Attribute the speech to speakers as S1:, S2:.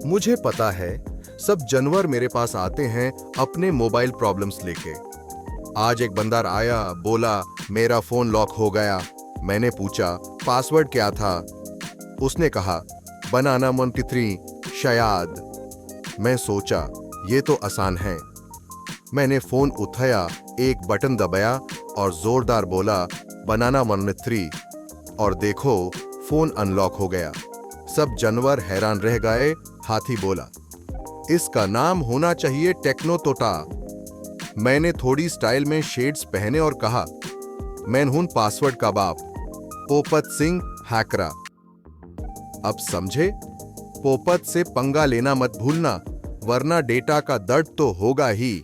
S1: मुझे पता है, सब जानवर मेरे पास आते हैं अपने मोबाइल प्रॉब्लम्स लेके। आज एक बंदर आया, बोला मेरा फोन लॉक हो गया। मैंने पूछा पासवर्ड क्या था। उसने कहा बनाना मोंटी 3 शायद। मैं सोचा ये तो आसान है। मैंने फोन उठाया, एक बटन दबाया और जोरदार बोला बनाना मोंटी 3 और देखो फोन अनलॉक हो गया। सब जानवर हैरान रह गए। हाथी बोला इसका नाम होना चाहिए टेक्नो तोता। मैंने थोड़ी स्टाइल में शेड्स पहने और कहा मैं हूं पासवर्ड का बाप, पोपट सिंह हैकरा। अब समझे? पोपट से पंगा लेना मत भूलना, वरना डेटा का दर्द तो होगा ही।